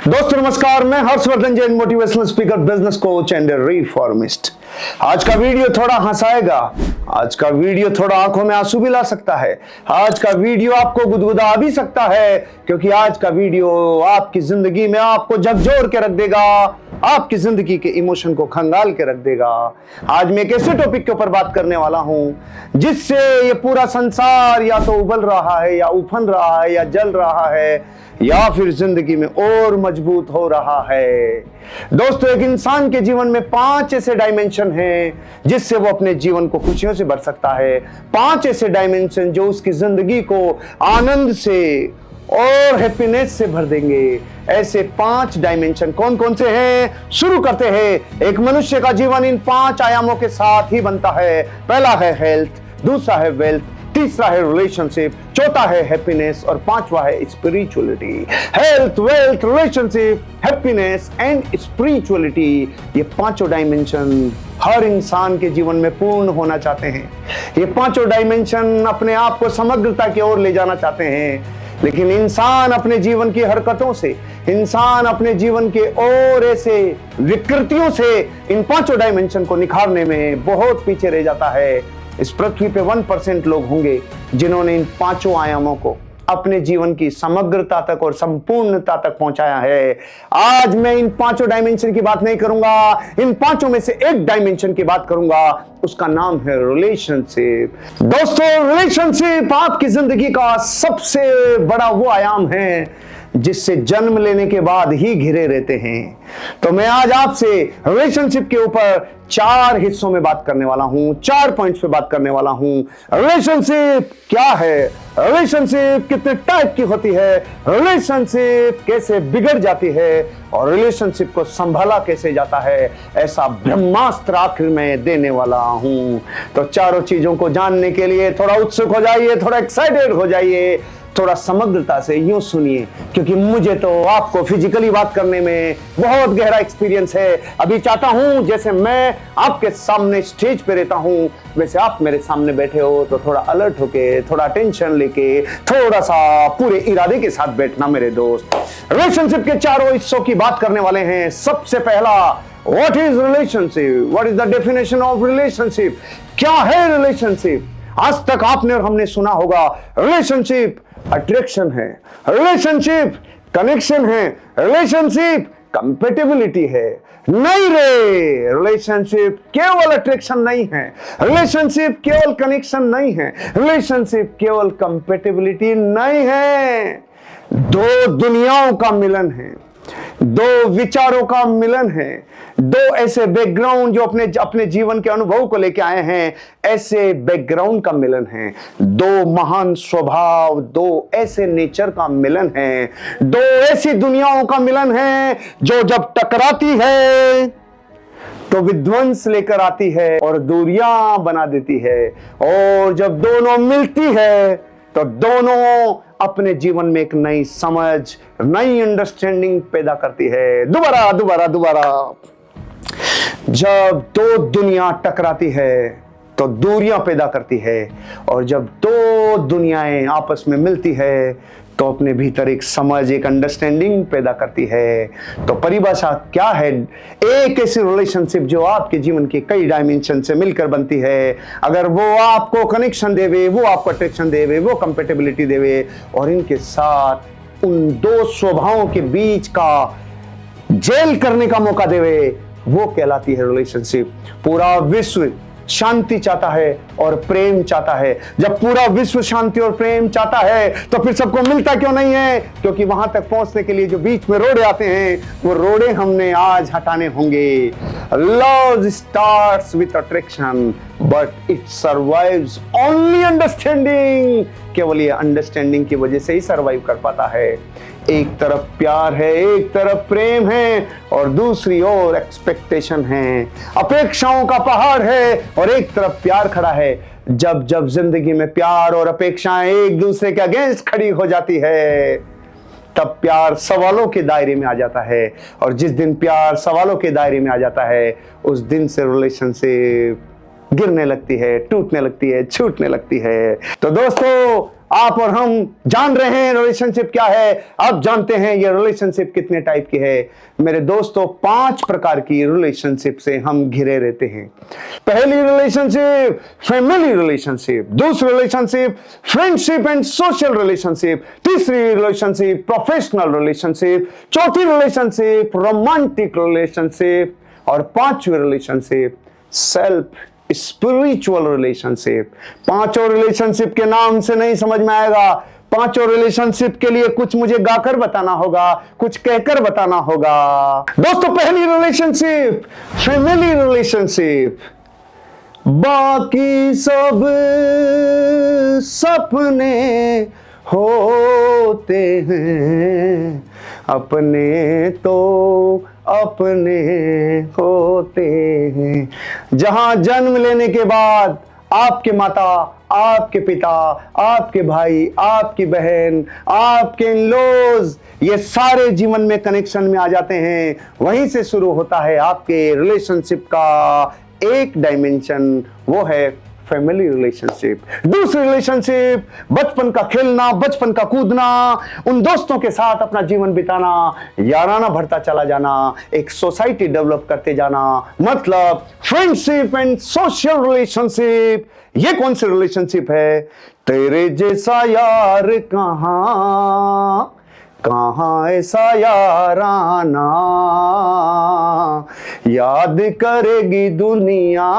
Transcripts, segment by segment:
दोस्तों नमस्कार, मैं Harshvardhan Jain, motivational speaker, business coach and reformist. आज का वीडियो थोड़ा हंसाएगा, आज का वीडियो थोड़ा आंखों में आंसू भी ला सकता है, आज का वीडियो आपको गुदगुदा भी सकता है, क्योंकि आज का वीडियो आपकी जिंदगी में आपको झकझोर के रख देगा, आपकी जिंदगी के इमोशन को खंगाल के रख देगा। आज मैं एक ऐसे टॉपिक के ऊपर बात करने वाला हूं जिससे ये पूरा संसार या तो उबल रहा है या उफन रहा है या जल रहा है या फिर जिंदगी में और मजबूत हो रहा है। दोस्तों, एक इंसान के जीवन में 5 ऐसे डायमेंशन हैं जिससे वो अपने जीवन को खुशियों से भर सकता है। 5 ऐसे डायमेंशन जो उसकी जिंदगी को आनंद से और हैप्पीनेस से भर देंगे। ऐसे 5 डायमेंशन कौन कौन से हैं? शुरू करते हैं। एक मनुष्य का जीवन इन 5 आयामों के साथ ही बनता है। पहला है हेल्थ, दूसरा है वेल्थ, तीसरा है रिलेशनशिप, चौथा है हैप्पीनेस और 5वां है spirituality. Health, wealth, relationship, happiness and spirituality, ये 5 डायमेंशन हर इंसान के जीवन में पूर्ण होना चाहते हैं। ये 5 डायमेंशन अपने आप को समग्रता की ओर ले जाना चाहते हैं, लेकिन इंसान अपने जीवन की हरकतों से, इंसान अपने जीवन के और ऐसे विकृतियों से इन 5 डायमेंशन को निखारने में बहुत पीछे रह जाता है। इस पृथ्वी पे 1% लोग होंगे जिन्होंने इन 5 आयामों को अपने जीवन की समग्रता तक और संपूर्णता तक पहुंचाया है। आज मैं इन 5 डायमेंशन की बात नहीं करूंगा, इन 5 में से एक डायमेंशन की बात करूंगा, उसका नाम है रिलेशनशिप। दोस्तों, रिलेशनशिप आपकी जिंदगी का सबसे बड़ा वो आयाम है जिससे जन्म लेने के बाद ही घिरे रहते हैं। तो मैं आज आपसे रिलेशनशिप के ऊपर 4 हिस्सों में बात करने वाला हूं, 4 पॉइंट्स पे बात करने वाला हूं। रिलेशनशिप क्या है, रिलेशनशिप कितने टाइप की होती है, रिलेशनशिप कैसे बिगड़ जाती है और रिलेशनशिप को संभाला कैसे जाता है, ऐसा ब्रह्मास्त्र आखिर में देने वाला हूं। तो चारों चीजों को जानने के लिए थोड़ा उत्सुक हो जाइए, थोड़ा एक्साइटेड हो जाइए, थोड़ा समग्रता से यूं सुनिए, क्योंकि मुझे तो आपको फिजिकली बात करने में बहुत गहरा एक्सपीरियंस है। अभी चाहता हूं जैसे मैं आपके सामने स्टेज पे रहता हूं वैसे आप मेरे सामने बैठे हो, तो थोड़ा अलर्ट होके, थोड़ा टेंशन लेके, थोड़ा सा पूरे इरादे के साथ बैठना मेरे दोस्त। रिलेशनशिप के 4 हिस्सों की बात करने वाले हैं। सबसे पहला, what is relationship, what is the definition of relationship, क्या है रिलेशनशिप? आज तक आपने और हमने सुना होगा रिलेशनशिप अट्रैक्शन है, रिलेशनशिप कनेक्शन है, रिलेशनशिप कंपैटिबिलिटी है। नहीं रे, रिलेशनशिप केवल अट्रैक्शन नहीं है, रिलेशनशिप केवल कनेक्शन नहीं है, रिलेशनशिप केवल कंपैटिबिलिटी नहीं है। 2 दुनियाओं का मिलन है, 2 विचारों का मिलन है, 2 ऐसे बैकग्राउंड जो अपने जीवन के अनुभव को लेके आए हैं, ऐसे बैकग्राउंड का मिलन है। 2 महान स्वभाव, 2 ऐसे नेचर का मिलन है, 2 ऐसी दुनियाओं का मिलन है जो जब टकराती है तो विध्वंस लेकर आती है और दूरियां बना देती है, और जब दोनों मिलती है तो दोनों अपने जीवन में एक नई समझ, नई अंडरस्टैंडिंग पैदा करती है। दोबारा जब 2 दुनिया टकराती है तो दूरियां पैदा करती है, और जब 2 दुनियाएं आपस में मिलती है तो अपने भीतर एक समझ, एक अंडरस्टैंडिंग पैदा करती है। तो परिभाषा क्या है? एक ऐसी रिलेशनशिप जो आपके जीवन के कई डायमेंशन से मिलकर बनती है। अगर वो आपको कनेक्शन देवे, वो आपको अट्रैक्शन देवे, वो कंपैटिबिलिटी देवे, और इनके साथ उन 2 स्वभावों के बीच का जेल करने का मौका देवे, वो कहलाती है रिलेशनशिप। पूरा विश्व शांति चाहता है और प्रेम चाहता है। जब पूरा विश्व शांति और प्रेम चाहता है तो फिर सबको मिलता क्यों नहीं है? क्योंकि वहां तक पहुंचने के लिए जो बीच में रोड़े आते हैं, वो रोड़े हमने आज हटाने होंगे। Love starts with attraction but it survives only understanding. केवल ये अंडरस्टैंडिंग की वजह से ही सर्वाइव कर पाता है। एक तरफ प्यार है, एक तरफ प्रेम है, और दूसरी ओर एक्सपेक्टेशन है, अपेक्षाओं का पहाड़ है, और एक तरफ प्यार खड़ा है। जब जब जिंदगी में प्यार और अपेक्षाएं एक दूसरे के अगेंस्ट खड़ी हो जाती है, तब प्यार सवालों के दायरे में आ जाता है, और जिस दिन प्यार सवालों के दायरे में आ जाता है, उस दिन से रिलेशनशिप गिरने लगती है, टूटने लगती है, छूटने लगती है। तो दोस्तों, आप और हम जान रहे हैं रिलेशनशिप क्या है। आप जानते हैं ये रिलेशनशिप कितने टाइप की है। मेरे दोस्तों, 5 प्रकार की रिलेशनशिप से हम घिरे रहते हैं। पहली रिलेशनशिप फैमिली रिलेशनशिप, दूसरी relationship friendship and social relationship, तीसरी रिलेशनशिप प्रोफेशनल रिलेशनशिप, चौथी रिलेशनशिप रोमांटिक रिलेशनशिप और 5वीं relationship self spiritual relationship. 5 relationship के नाम से नहीं समझ में आएगा। 5 रिलेशनशिप के लिए कुछ मुझे गाकर बताना होगा, कुछ कहकर बताना होगा। दोस्तों, पहली रिलेशनशिप फैमिली रिलेशनशिप। बाकी सब सपने होते हैं, अपने तो अपने होते हैं। जहां जन्म लेने के बाद आपके माता, आपके पिता, आपके भाई, आपकी बहन, आपके इन-लॉज, ये सारे जीवन में कनेक्शन में आ जाते हैं। वहीं से शुरू होता है आपके रिलेशनशिप का एक डायमेंशन, वो है फैमिली रिलेशनशिप। दूसरी रिलेशनशिप बचपन का खेलना, बचपन का कूदना, उन दोस्तों के साथ अपना जीवन बिताना, याराना बढ़ता चला जाना, एक सोसाइटी डेवलप करते जाना, मतलब फ्रेंडशिप एंड सोशल रिलेशनशिप। ये कौन सी रिलेशनशिप है? तेरे जैसा यार कहां, कहां ऐसा याराना, याद करेगी दुनिया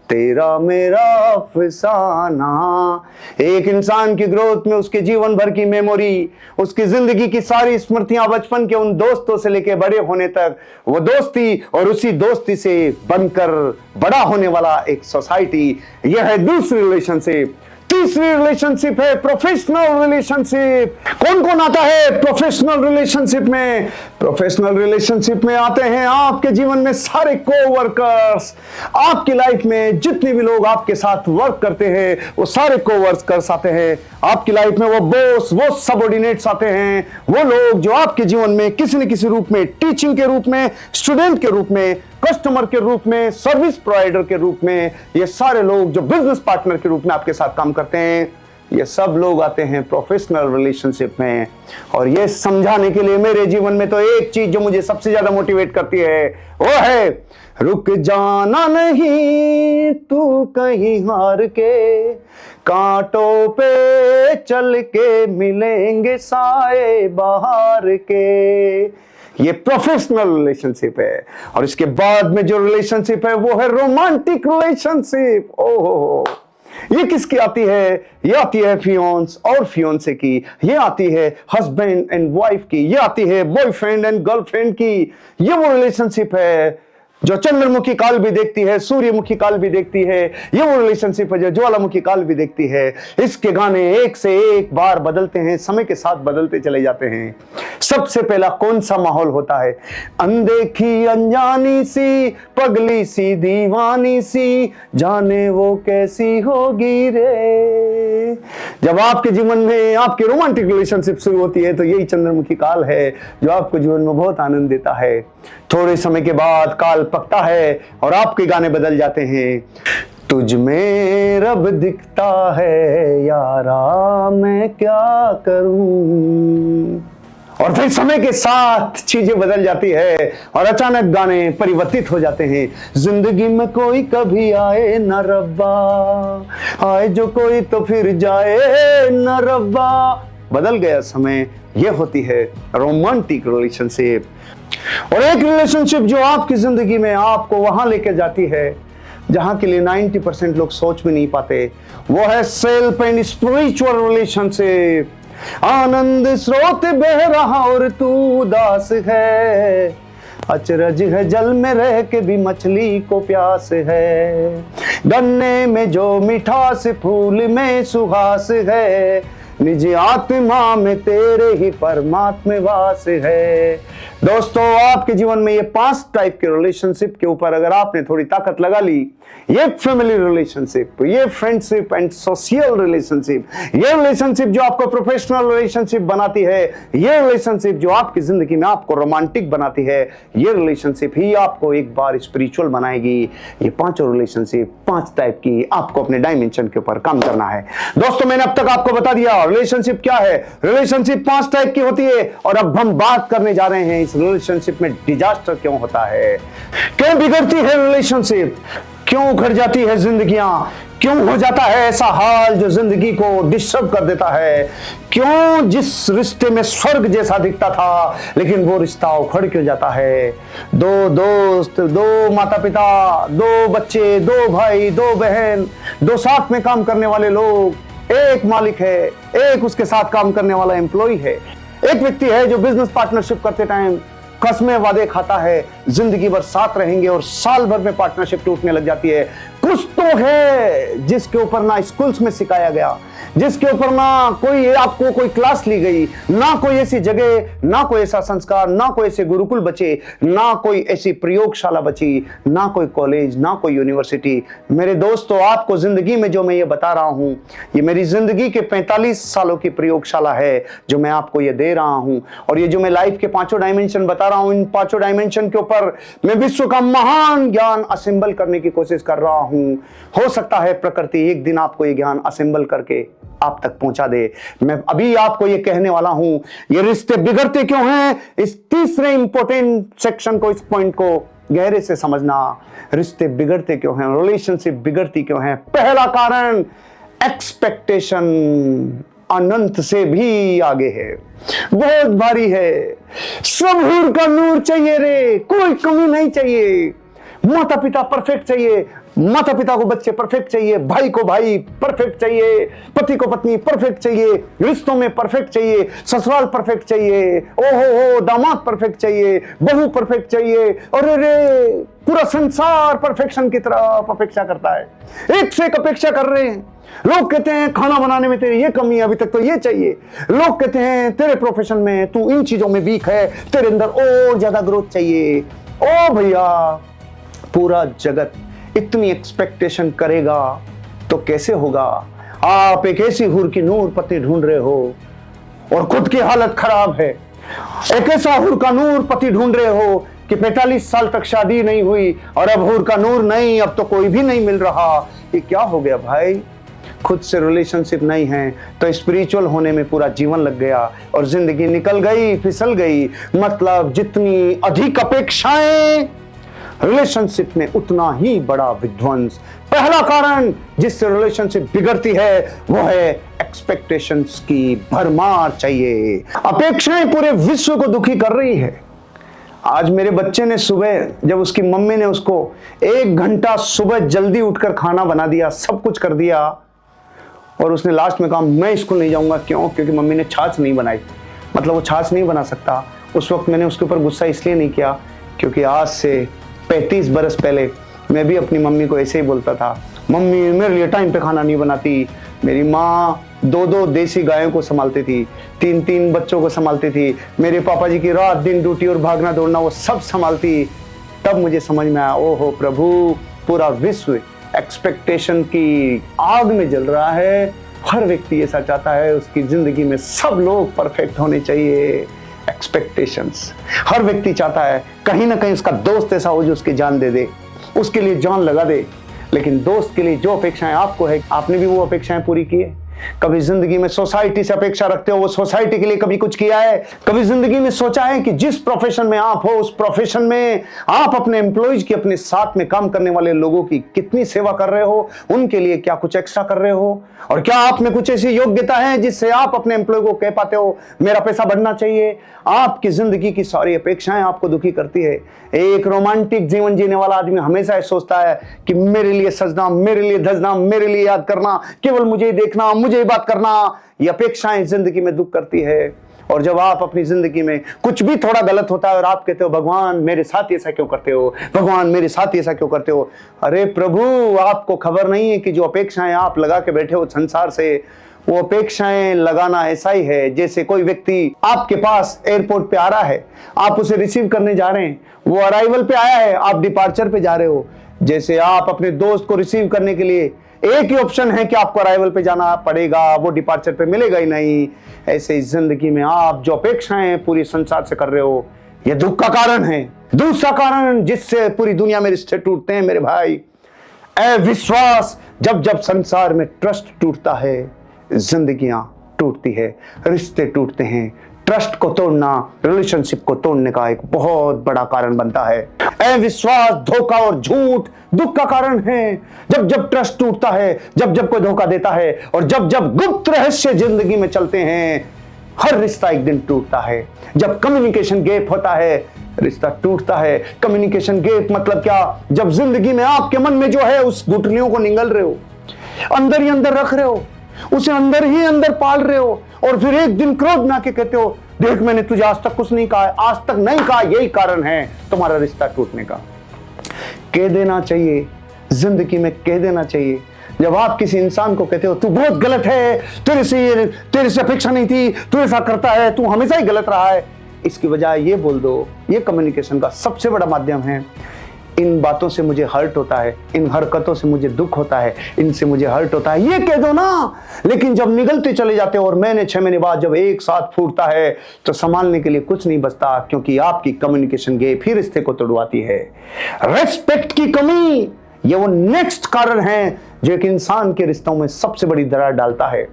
तेरा मेरा अफसाना। एक इंसान की ग्रोथ में उसके जीवन भर की मेमोरी, उसकी जिंदगी की सारी स्मृतियां, बचपन के उन दोस्तों से लेकर बड़े होने तक, वो दोस्ती और उसी दोस्ती से बनकर बड़ा होने वाला एक सोसाइटी, यह है दूसरी रिलेशनशिप। तीसरी रिलेशनशिप है प्रोफेशनल रिलेशनशिप। कौन कौन आता है प्रोफेशनल रिलेशनशिप में? प्रोफेशनल रिलेशनशिप में आते हैं आपके जीवन में सारे कोवर्कर्स। आपकी लाइफ में जितने भी लोग आपके साथ वर्क करते हैं, वो सारे कोवर्कर्स आते हैं आपकी लाइफ में। वो बॉस, वो सबऑर्डिनेट्स आते हैं, वो लोग जो आपके जीवन में किसी न किसी रूप में, टीचिंग के रूप में, स्टूडेंट के रूप में, कस्टमर के रूप में, सर्विस प्रोवाइडर के रूप में, ये सारे लोग जो बिजनेस पार्टनर के रूप में आपके साथ काम करते हैं, ये सब लोग आते हैं प्रोफेशनल रिलेशनशिप में। और ये समझाने के लिए मेरे जीवन में तो एक चीज जो मुझे सबसे ज्यादा मोटिवेट करती है, वो है रुक जाना नहीं तू कहीं हार के, कांटों पे चल के मिलेंगे साए बाहर के। ये प्रोफेशनल रिलेशनशिप है। और इसके बाद में जो रिलेशनशिप है वो है रोमांटिक रिलेशनशिप। ओहो, ये किसकी आती है? ये आती है फियोन्स और फियोन्से की, ये आती है हस्बैंड एंड वाइफ की, ये आती है बॉयफ्रेंड एंड गर्लफ्रेंड की। ये वो रिलेशनशिप है जो चंद्रमुखी काल भी देखती है, सूर्यमुखी काल भी देखती है। ये वो रिलेशनशिप है जो ज्वालामुखी काल भी देखती है। इसके गाने एक से एक बार बदलते हैं, समय के साथ बदलते चले जाते हैं। सबसे पहला कौन सा माहौल होता है? अनदेखी अनजानी सी, पगली सी दीवानी सी, जाने वो कैसी होगी रे। जब आपके जीवन में आपकी रोमांटिक रिलेशनशिप शुरू होती है तो यही चंद्रमुखी काल है जो आपको जीवन में बहुत आनंद देता है। थोड़े समय के बाद काल पकता है और आपके गाने बदल जाते हैं। तुझ में रब दिखता है यारा, मैं क्या करूं। और फिर समय के साथ चीजें बदल जाती है और अचानक गाने परिवर्तित हो जाते हैं। जिंदगी में कोई कभी आए न रब्बा, आए जो कोई तो फिर जाए न रब्बा। बदल गया समय। ये होती है रोमांटिक रिलेशनशिप। और एक रिलेशनशिप जो आपकी जिंदगी में आपको वहां लेके जाती है जहां के लिए 90% लोग सोच भी नहीं पाते, वो है सेल्फ एंड स्पिरिचुअल रिलेशनशिप। आनंद स्रोत बह रहा और तू उदास है, अचरज है जल में रह के भी मछली को प्यास है। गन्ने में जो मिठास, फूल में सुहास है, निज आत्मा में तेरे ही परमात्मा वास है। दोस्तों, आपके जीवन में ये 5 टाइप के रिलेशनशिप के ऊपर अगर आपने थोड़ी ताकत लगा ली, ये फैमिली रिलेशनशिप, ये फ्रेंडशिप एंड सोशल रिलेशनशिप, ये रिलेशनशिप जो आपको प्रोफेशनल रिलेशनशिप बनाती है, ये रिलेशनशिप जो आपकी जिंदगी में आपको रोमांटिक बनाती है, ये रिलेशनशिप ही आपको एक बार स्पिरिचुअल बनाएगी। ये 5 रिलेशनशिप 5 टाइप की आपको अपने डायमेंशन के ऊपर काम करना है। दोस्तों, मैंने अब तक आपको बता दिया रिलेशनशिप क्या है। रिलेशनशिप 5 टाइप की होती है और अब हम बात करने जा रहे हैं इस रिलेशनशिप में डिजास्टर क्यों होता है, क्यों बिगड़ती है रिलेशनशिप, क्यों उखड़ जाती है जिंदगियां, क्यों हो जाता है ऐसा हाल जो जिंदगी को डिस्टर्ब कर देता है, क्यों जिस रिश्ते में स्वर्ग जैसा दिखता था लेकिन वो रिश्ता उखड़ क्यों जाता है। 2 दोस्त, 2 माता पिता, 2 बच्चे, 2 भाई, 2 बहन, 2 साथ में काम करने वाले लोग, एक मालिक है, एक उसके साथ काम करने वाला एम्प्लॉय है, एक व्यक्ति है जो बिजनेस पार्टनरशिप करते टाइम कसमें वादे खाता है जिंदगी भर साथ रहेंगे और साल भर में पार्टनरशिप टूटने लग जाती है। कुछ तो है जिसके ऊपर ना स्कूल्स में सिखाया गया, जिसके ऊपर ना कोई आपको कोई क्लास ली गई, ना कोई ऐसी जगह, ना कोई ऐसा संस्कार, ना कोई ऐसे गुरुकुल बचे, ना कोई ऐसी प्रयोगशाला बची, ना कोई कॉलेज, ना कोई यूनिवर्सिटी। मेरे दोस्तों, आपको जिंदगी में जो मैं ये बता रहा हूं, ये मेरी जिंदगी के 45 सालों की प्रयोगशाला है जो मैं आपको ये दे रहा हूं। और ये जो मैं लाइफ के 5 डायमेंशन बता रहा हूं, इन 5 डायमेंशन के ऊपर मैं विश्व का महान ज्ञान असेंबल करने की कोशिश कर रहा हूं। हो सकता है प्रकृति एक दिन आपको ये ज्ञान असेंबल करके आप तक पहुंचा दे। मैं अभी आपको ये कहने वाला हूं, ये रिश्ते बिगड़ते क्यों हैं, इस तीसरे इंपॉर्टेंट सेक्शन को, इस पॉइंट को गहरे से समझना। रिश्ते बिगड़ते क्यों हैं, रिलेशनशिप बिगड़ती क्यों है। पहला कारण एक्सपेक्टेशन अनंत से भी आगे है, बहुत भारी है। सब हूर का नूर चाहिए रे, कोई कमी नहीं चाहिए। माता पिता परफेक्ट चाहिए, माता पिता को बच्चे परफेक्ट चाहिए, भाई को भाई परफेक्ट चाहिए, पति को पत्नी परफेक्ट चाहिए, रिश्तों में परफेक्ट चाहिए, ससुराल परफेक्ट चाहिए, ओहो दामाद परफेक्ट चाहिए, बहू परफेक्ट चाहिए, और रे पूरा संसार परफेक्शन की तरफ अपेक्षा करता है, एक से एक अपेक्षा कर रहे हैं। लोग कहते हैं खाना बनाने में तेरी ये कमी है, अभी तक तो ये चाहिए। लोग कहते हैं तेरे प्रोफेशन में तू इन चीजों में वीक है, तेरे अंदर और ज्यादा ग्रोथ चाहिए। ओ भैया, पूरा जगत इतनी एक्सपेक्टेशन करेगा तो कैसे होगा। आप एक ऐसी हूर की नूर पति ढूंढ रहे हो और खुद की हालत खराब है। एक ऐसा हूर का नूर पति ढूंढ रहे हो कि 45 साल तक शादी नहीं हुई और अब हूर का नूर नहीं, अब तो कोई भी नहीं मिल रहा। ये क्या हो गया भाई। खुद से रिलेशनशिप नहीं है तो स्पिरिचुअल होने में पूरा जीवन लग गया और जिंदगी निकल गई, फिसल गई। मतलब जितनी अधिक अपेक्षाएं रिलेशनशिप में उतना ही बड़ा विध्वंस। पहला कारण जिससे रिलेशनशिप बिगड़ती है वो है एक्सपेक्टेशंस की भरमार चाहिए। अपेक्षाएं पूरे विश्व को दुखी कर रही है। आज मेरे बच्चे ने सुबह, जब उसकी मम्मी ने उसको 1 घंटा सुबह जल्दी उठकर खाना बना दिया, सब कुछ कर दिया, और उसने लास्ट में कहा मैं स्कूल नहीं जाऊंगा। क्यों? क्योंकि मम्मी ने छाछ नहीं बनाई। मतलब वो छाछ नहीं बना सकता। उस वक्त मैंने उसके ऊपर गुस्सा इसलिए नहीं किया क्योंकि आज से 35 बरस पहले मैं भी अपनी मम्मी को ऐसे ही बोलता था, मम्मी मेरे लिए टाइम पे खाना नहीं बनाती। मेरी माँ 2-2 देसी गायों को संभालती थी, 3-3 बच्चों को संभालती थी। मेरे पापा जी की रात दिन ड्यूटी और भागना दौड़ना वो सब संभालती। तब मुझे समझ में आया, ओहो प्रभु, पूरा विश्व एक्सपेक्टेशन की आग में जल रहा है। हर व्यक्ति ऐसा चाहता है उसकी जिंदगी में सब लोग परफेक्ट होने चाहिए। एक्सपेक्टेशंस, हर व्यक्ति चाहता है कहीं ना कहीं उसका दोस्त ऐसा हो जो उसकी जान दे दे, उसके लिए जान लगा दे। लेकिन दोस्त के लिए जो अपेक्षाएं आपको है, आपने भी वो अपेक्षाएं पूरी की है? कभी जिंदगी में सोसाइटी से अपेक्षा रखते हो, वो सोसाइटी के लिए कभी कुछ किया है? कभी जिंदगी में सोचा है कि जिस प्रोफेशन में आप हो उस प्रोफेशन में आप अपने एम्प्लॉइज की, अपने साथ में काम करने वाले लोगों की कितनी सेवा कर रहे हो, उनके लिए क्या कुछ एक्स्ट्रा कर रहे हो? और क्या आप में कुछ ऐसी योग्यता है जिससे आप अपने एम्प्लॉय को कह पाते हो मेरा पैसा बढ़ना चाहिए? आपकी जिंदगी की सारी अपेक्षाएं आपको दुखी करती है। एक रोमांटिक जीवन जीने वाला आदमी हमेशा सोचता है कि मेरे लिए सजना, मेरे लिए धजना, मेरे लिए याद करना, केवल मुझे ही देखना, मुझे ही बात करना। ये अपेक्षाएं जिंदगी में दुख करती है। और जब आप अपनी जिंदगी में कुछ भी थोड़ा गलत होता है और आप कहते हो भगवान मेरे साथ ऐसा क्यों करते हो, भगवान मेरे साथ ऐसा क्यों करते हो? अरे प्रभु, आपको खबर नहीं है कि जो अपेक्षाएं आप लगा के बैठे हो संसार से, वो अपेक्षाएं लगाना ऐसा ही है जैसे कोई व्यक्ति आपके पास एयरपोर्ट पे आ रहा है, आप उसे रिसीव करने जा रहे हैं, वो अराइवल पे आया है, आप डिपार्चर पे जा रहे हो। जैसे आप अपने दोस्त को रिसीव करने के लिए एक ही ऑप्शन है कि आपको अराइवल पे जाना पड़ेगा, वो डिपार्चर पे मिलेगा ही नहीं। ऐसे ही जिंदगी में आप जो अपेक्षाएं पूरी संसार से कर रहे हो, ये दुख का कारण है। दूसरा कारण जिससे पूरी दुनिया में रिश्ते टूटते हैं मेरे भाई, अविश्वास। जब जब संसार में ट्रस्ट टूटता है, जिंदगियां टूटती है, रिश्ते टूटते हैं। ट्रस्ट को तोड़ना रिलेशनशिप को तोड़ने का एक बहुत बड़ा कारण बनता है। अविश्वास, धोखा और झूठ दुख का कारण है। जब जब ट्रस्ट टूटता है, जब जब कोई धोखा देता है और जब जब गुप्त रहस्य जिंदगी में चलते हैं, हर रिश्ता एक दिन टूटता है। जब कम्युनिकेशन गैप होता है, रिश्ता टूटता है। कम्युनिकेशन गैप मतलब क्या? जब जिंदगी में आपके मन में जो है उस गुठलियों को निगल रहे हो, अंदर ही अंदर रख रहे हो, उसे अंदर ही अंदर पाल रहे हो और फिर एक दिन क्रोध में आके कहते हो, देख मैंने तुझे आज तक कुछ नहीं कहा है, आज तक नहीं कहा। यही कारण है तुम्हारा रिश्ता टूटने का। कह देना चाहिए, जिंदगी में कह देना चाहिए। जब आप किसी इंसान को कहते हो तू बहुत गलत है, तेरे से अपेक्षा नहीं थी, तू ऐसा करता है, तू हमेशा ही गलत रहा है, इसकी बजाय ये बोल दो, ये कम्युनिकेशन का सबसे बड़ा माध्यम है। इन बातों से मुझे हर्ट होता है, इन हरकतों से मुझे दुख होता है, इनसे मुझे हर्ट होता है, ये कह दो ना। लेकिन जब निगलते चले जाते हो और महीने 6 महीने बाद जब एक साथ फूटता है तो संभालने के लिए कुछ नहीं बचता, क्योंकि आपकी कम्युनिकेशन गैप ही रिश्ते को तोड़वाती है। रेस्पेक्ट की कमी, ये वो नेक्स्ट कारण है जो एक इंसान के रिश्तों में सबसे बड़ी दरार डालता है।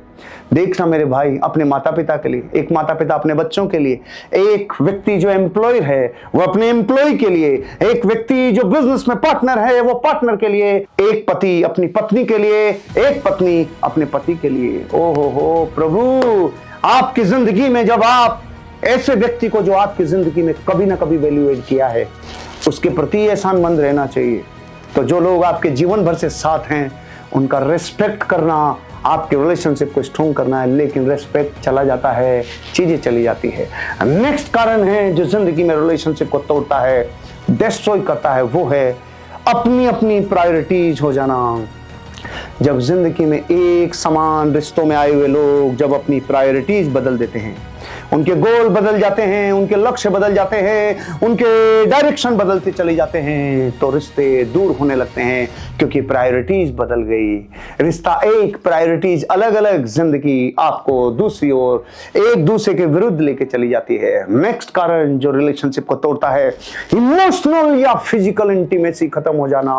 देखना मेरे भाई, अपने माता पिता के लिए, एक माता पिता अपने बच्चों के लिए, एक व्यक्ति जो एम्प्लॉयर है वो अपने एम्प्लॉय के लिए, एक व्यक्ति जो बिजनेस में पार्टनर है वो पार्टनर के लिए, एक पति अपनी पत्नी के लिए, एक पत्नी अपने पति के लिए। ओहो हो प्रभु, आपकी जिंदगी में जब आप ऐसे व्यक्ति को जो आपकी जिंदगी में कभी ना कभी वैल्यू एड किया है, उसके प्रति एहसानमंद रहना चाहिए। तो जो लोग आपके जीवन भर से साथ हैं उनका रेस्पेक्ट करना, आपके रिलेशनशिप को स्ट्रॉन्ग करना है। लेकिन रेस्पेक्ट चला जाता है, चीजें चली जाती है। नेक्स्ट कारण है जो जिंदगी में रिलेशनशिप को तोड़ता है, डिस्ट्रॉय करता है, वो है अपनी अपनी प्रायोरिटीज हो जाना। जब जिंदगी में एक समान रिश्तों में आए हुए लोग जब अपनी प्रायोरिटीज बदल देते हैं, उनके गोल बदल जाते हैं, उनके लक्ष्य बदल जाते हैं, उनके डायरेक्शन बदलते चले जाते हैं, तो रिश्ते दूर होने लगते हैं, क्योंकि प्रायोरिटीज बदल गई। रिश्ता एक, प्रायोरिटीज अलग अलग, जिंदगी आपको दूसरी ओर एक दूसरे के विरुद्ध लेके चली जाती है। नेक्स्ट कारण जो रिलेशनशिप को तोड़ता है, इमोशनल या फिजिकल इंटीमेसी खत्म हो जाना।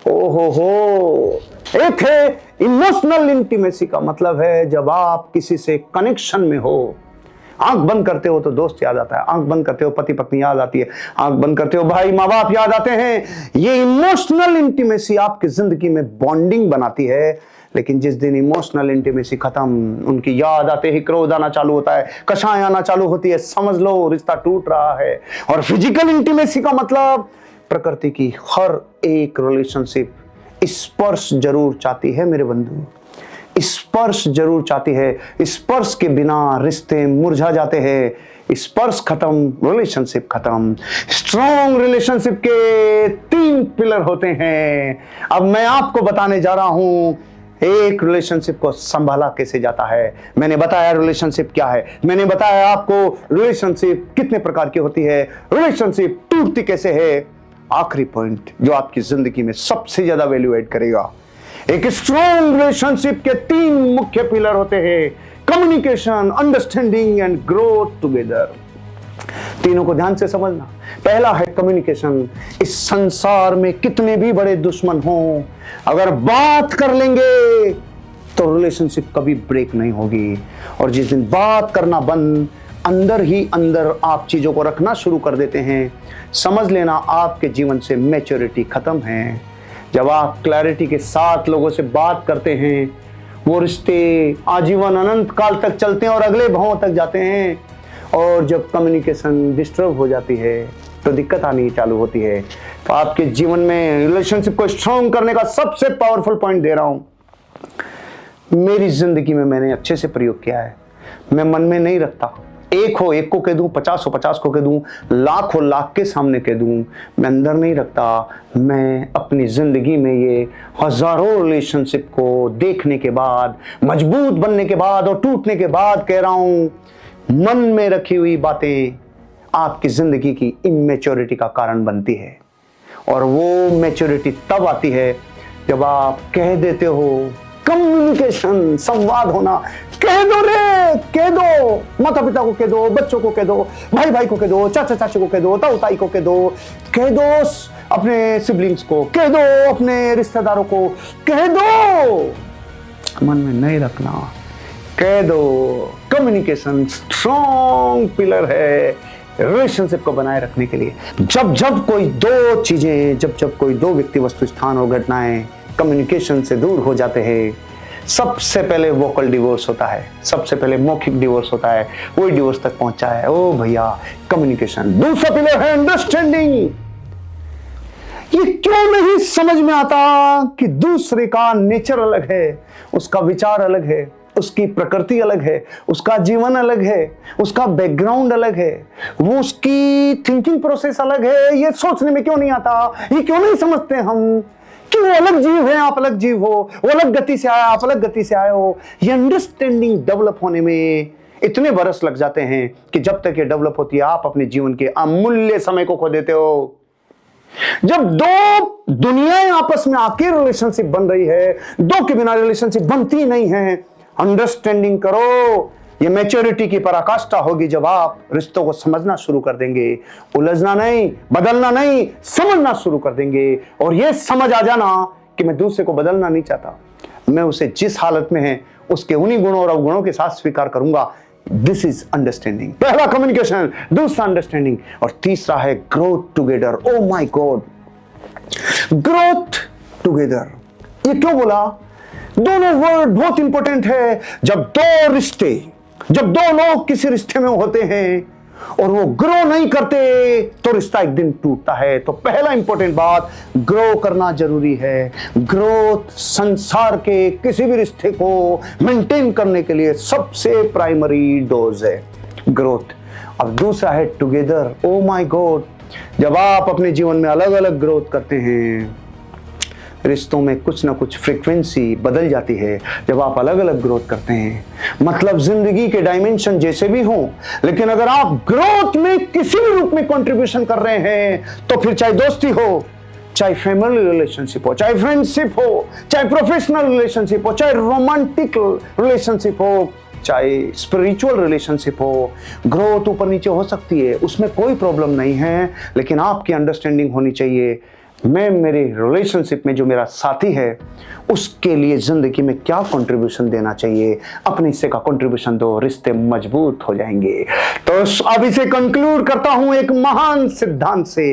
ओहो हो, एक है इमोशनल इंटीमेसी का मतलब है जब आप किसी से कनेक्शन में हो। आंख बंद करते हो तो दोस्त याद आता है, आंख बंद करते हो पति पत्नी याद आती है, आंख बंद करते हो भाई माँ बाप याद आते हैं। ये इमोशनल इंटीमेसी आपकी जिंदगी में बॉन्डिंग बनाती है। लेकिन जिस दिन इमोशनल इंटीमेसी खत्म, उनकी याद आते ही क्रोध आना चालू होता है, कषाय आना चालू होती है, समझ लो रिश्ता टूट रहा है। और फिजिकल इंटीमेसी का मतलब प्रकृति की हर एक रिलेशनशिप स्पर्श जरूर चाहती है मेरे बंधु, स्पर्श जरूर चाहती है। स्पर्श के बिना रिश्ते मुरझा जाते हैं। स्पर्श खत्म, रिलेशनशिप खत्म। स्ट्रॉन्ग रिलेशनशिप के 3 पिलर होते हैं। अब मैं आपको बताने जा रहा हूं एक रिलेशनशिप को संभाला कैसे जाता है। मैंने बताया रिलेशनशिप क्या है, मैंने बताया आपको रिलेशनशिप कितने प्रकार की होती है, रिलेशनशिप टूटती कैसे है। आखिरी पॉइंट जो आपकी जिंदगी में सबसे ज्यादा वैल्यू ऐड करेगा, एक स्ट्रॉन्ग रिलेशनशिप के 3 मुख्य पिलर होते हैं, communication, understanding and growth together. तीनों को ध्यान से समझना। पहला है कम्युनिकेशन। इस संसार में कितने भी बड़े दुश्मन हों, अगर बात कर लेंगे तो रिलेशनशिप कभी ब्रेक नहीं होगी। और जिस दिन बात करना बंद, अंदर ही अंदर आप चीजों को रखना शुरू कर देते हैं, समझ लेना आपके जीवन से मैच्योरिटी खत्म है। जब आप क्लैरिटी के साथ लोगों से बात करते हैं, वो रिश्ते आजीवन अनंत काल तक चलते हैं और अगले भावों तक जाते हैं। और जब कम्युनिकेशन डिस्टर्ब हो जाती है तो दिक्कत आनी चालू होती है। तो आपके जीवन में रिलेशनशिप को स्ट्रॉन्ग करने का सबसे पावरफुल पॉइंट दे रहा हूं। मेरी जिंदगी में मैंने अच्छे से प्रयोग किया है। मैं मन में नहीं रखता एक हो एक को कह दूं, 50 हो 50 को कह दूं, लाख हो लाख के सामने कह दूं, मैं अंदर नहीं रखता। मैं अपनी जिंदगी में ये हजारों रिलेशनशिप को देखने के बाद, मजबूत बनने के बाद और टूटने के बाद कह रहा हूं, मन में रखी हुई बातें आपकी जिंदगी की इमेच्योरिटी का कारण बनती है। और वो मैच्योरिटी तब आती है जब आप कह देते हो। कम्युनिकेशन, संवाद होना, कह दो रे, कह दो, माता पिता को कह दो, बच्चों को कह दो, भाई भाई को कह दो, चाचा चाची को कह दो, ताऊ ताई को कह दो, कह दो अपने सिबलिंग्स को, कह दो अपने रिश्तेदारों को, कह दो। मन में नहीं रखना, कह दो। कम्युनिकेशन स्ट्रॉन्ग पिलर है रिलेशनशिप को बनाए रखने के लिए। जब जब कोई दो चीजें, जब जब कोई दो व्यक्ति, वस्तु, स्थान और घटनाएं कम्युनिकेशन से दूर हो जाते हैं, सबसे पहले वोकल डिवोर्स होता है, सबसे पहले मौखिक डिवोर्स होता है, वही डिवोर्स तक पहुंचा है। ओ भैया, कम्युनिकेशन। दूसरा पिलर है अंडरस्टैंडिंग। ये क्यों नहीं समझ में आता कि दूसरे का नेचर अलग है, उसका विचार अलग है, उसकी प्रकृति अलग है, उसका जीवन अलग है, उसका बैकग्राउंड अलग है, वो उसकी थिंकिंग प्रोसेस अलग है। ये सोचने में क्यों नहीं आता? ये क्यों नहीं समझते हम कि वो अलग जीव है, आप अलग जीव हो, वो अलग गति से आया, आप अलग गति से आए हो। ये अंडरस्टैंडिंग डेवलप होने में इतने बरस लग जाते हैं कि जब तक ये डेवलप होती है, आप अपने जीवन के अमूल्य समय को खो देते हो। जब दो दुनियाएं आपस में आके रिलेशनशिप बन रही है, दो के बिना रिलेशनशिप बनती नहीं है। अंडरस्टैंडिंग करो। ये मैच्योरिटी की पराकाष्ठा होगी जब आप रिश्तों को समझना शुरू कर देंगे, उलझना नहीं, बदलना नहीं, समझना शुरू कर देंगे। और ये समझ आ जाना कि मैं दूसरे को बदलना नहीं चाहता, मैं उसे जिस हालत में है उसके उन्हीं गुणों और अवगुणों के साथ स्वीकार करूंगा। This is understanding. पहला कम्युनिकेशन, दूसरा अंडरस्टैंडिंग, और तीसरा है growth together. Oh my God, growth together. ये क्यों बोला? दोनों वर्ड बहुत इंपॉर्टेंट है। जब दो लोग किसी रिश्ते में होते हैं और वो ग्रो नहीं करते तो रिश्ता एक दिन टूटता है। तो पहला इंपॉर्टेंट बात, ग्रो करना जरूरी है। ग्रोथ संसार के किसी भी रिश्ते को मेंटेन करने के लिए सबसे प्राइमरी डोज है, ग्रोथ। अब दूसरा है टुगेदर। ओ माय गॉड, जब आप अपने जीवन में अलग अलग ग्रोथ करते हैं, रिश्तों में कुछ ना कुछ फ्रीक्वेंसी बदल जाती है। जब आप अलग अलग ग्रोथ करते हैं, मतलब जिंदगी के डायमेंशन जैसे भी हों, लेकिन अगर आप ग्रोथ में किसी भी रूप में कंट्रीब्यूशन कर रहे हैं, तो फिर चाहे दोस्ती हो, चाहे फैमिली रिलेशनशिप हो, चाहे फ्रेंडशिप हो, चाहे प्रोफेशनल रिलेशनशिप हो, चाहे रोमांटिक रिलेशनशिप हो, चाहे स्पिरिचुअल रिलेशनशिप हो, ग्रोथ ऊपर नीचे हो सकती है, उसमें कोई प्रॉब्लम नहीं है। लेकिन आपकी अंडरस्टैंडिंग होनी चाहिए, मैं मेरे रिलेशनशिप में जो मेरा साथी है उसके लिए जिंदगी में क्या कंट्रीब्यूशन देना चाहिए, अपने हिस्से का कंट्रीब्यूशन दो, रिश्ते मजबूत हो जाएंगे। तो अब इसे कंक्लूड करता हूं एक महान सिद्धांत से।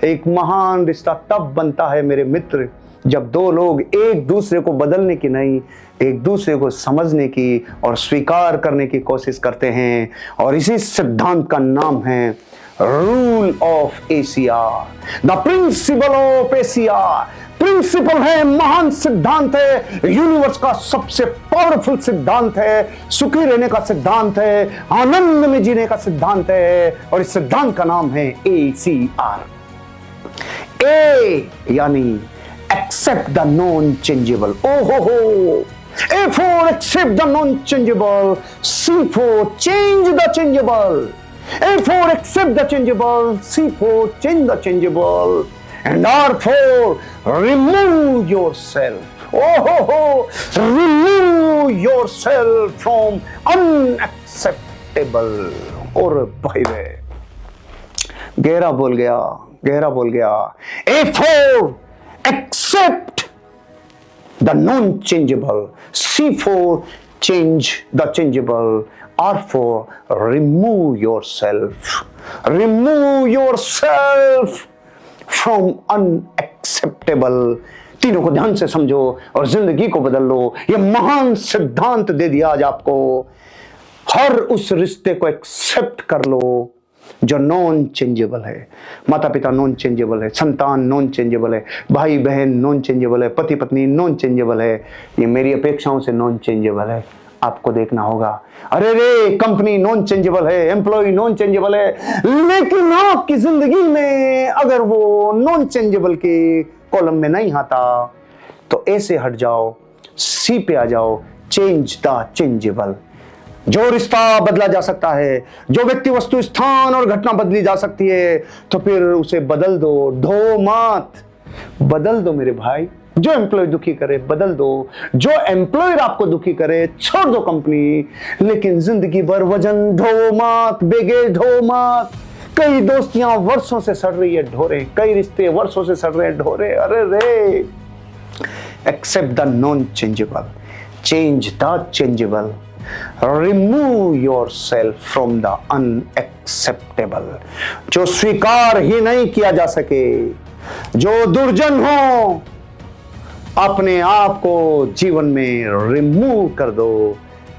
एक महान रिश्ता तब बनता है मेरे मित्र, जब दो लोग एक दूसरे को बदलने की नहीं, एक दूसरे को समझने की और स्वीकार करने की कोशिश करते हैं। और इसी सिद्धांत का नाम है rule of Asia, the principle of Asia. Principle है, महान सिद्धांत है, यूनिवर्स का सबसे पावरफुल सिद्धांत है, सुखी रहने का सिद्धांत है, आनंद में जीने का सिद्धांत है। और इस सिद्धांत का नाम है ACR। ए यानी एक्सेप्ट द नॉन चेंजेबल। ओहो, A for accept the non-changeable, C for change the changeable, A for accept the changeable, C for change the changeable, and R for remove yourself. Oh, remove yourself from unacceptable. और भाई रे, गहरा बोल गया। A for accept the non-changeable, C for change the changeable, R for remove yourself from unacceptable। तीनों को ध्यान से समझो और जिंदगी को बदल लो। ये महान सिद्धांत दे दिया आज आपको। हर उस रिश्ते को एक्सेप्ट कर लो जो नॉन चेंजेबल है। माता पिता नॉन चेंजेबल है, संतान नॉन चेंजेबल है, भाई बहन नॉन चेंजेबल है, पति पत्नी नॉन चेंजेबल है, ये मेरी अपेक्षाओं से नॉन चेंजेबल है। आपको देखना होगा। अरे रे, कंपनी नॉन चेंजेबल है, एम्प्लॉय नॉन चेंजेबल है, लेकिन आपकी जिंदगी में अगर वो नॉन चेंजेबल के कॉलम में नहीं आता तो ऐसे हट जाओ, सी पे आ जाओ, चेंज द चेंजेबल। जो रिश्ता बदला जा सकता है, जो व्यक्ति वस्तु स्थान और घटना बदली जा सकती है, तो फिर उसे बदल दो, ढो मत, बदल दो मेरे भाई। जो एम्प्लॉय दुखी करे बदल दो, जो एम्प्लॉयर आपको दुखी करे छोड़ दो कंपनी, लेकिन जिंदगी भर वजन ढो मत, बेगे ढो मत। कई दोस्तियां वर्षों से सड़ रही है ढोरे, कई रिश्ते वर्षों से सड़ रहे हैं ढोरे। अरे रे, accept the non changeable, change the changeable, remove yourself from the unacceptable. जो स्वीकार ही नहीं किया जा सके, जो दुर्जन हो, अपने आप को जीवन में रिमूव कर दो,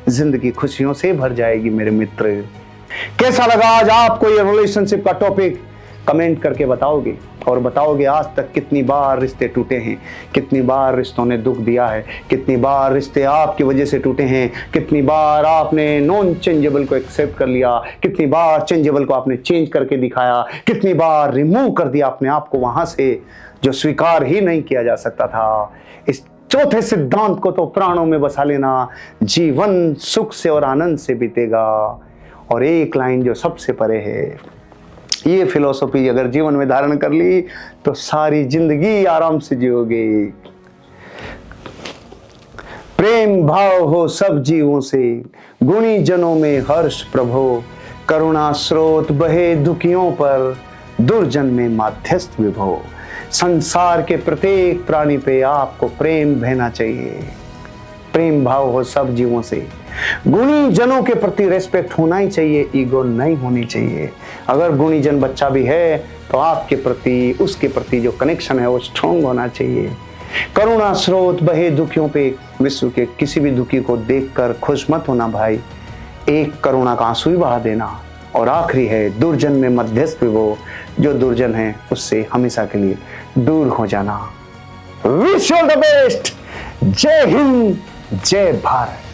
जिंदगी खुशियों से भर जाएगी मेरे मित्र। कैसा लगा आज आपको ये रिलेशनशिप का टॉपिक? कमेंट करके बताओगे, और बताओगे आज तक कितनी बार रिश्ते टूटे हैं, कितनी बार रिश्तों ने दुख दिया है, कितनी बार रिश्ते आपकी वजह से टूटे हैं, कितनी बार आपने नॉन चेंजेबल को एक्सेप्ट कर लिया, कितनी बार चेंजेबल को आपने चेंज करके दिखाया, कितनी बार रिमूव कर दिया अपने आप को वहां से जो स्वीकार ही नहीं किया जा सकता था। इस चौथे सिद्धांत को तो प्राणों में बसा लेना, जीवन सुख से और आनंद से बीतेगा। और एक लाइन जो सबसे परे है, ये फिलॉसफी अगर जीवन में धारण कर ली तो सारी जिंदगी आराम से जियोगे। प्रेम भाव हो सब जीवों से, गुणी जनों में हर्ष प्रभो, करुणा स्रोत बहे दुखियों पर, दुर्जन में माध्यस्थ विभो। संसार के प्रत्येक प्राणी पे आपको प्रेम बहना चाहिए, प्रेम भाव हो सब जीवों से, गुणी जनों के प्रति रेस्पेक्ट होना ही चाहिए, ईगो नहीं होनी चाहिए। अगर गुणी जन बच्चा भी है तो आपके प्रति, उसके प्रति जो कनेक्शन है वो स्ट्रॉन्ग होना चाहिए। करुणा स्रोत बहे दुखियों पे, विश्व के किसी भी दुखी को देखकर खुश मत होना भाई, एक करुणा का आंसू ही बहा देना। और आखिरी है दुर्जन में मध्यस्थ विभो, जो दुर्जन है उससे हमेशा के लिए दूर हो जाना। Wish you all the best. जय हिंद, जय भारत।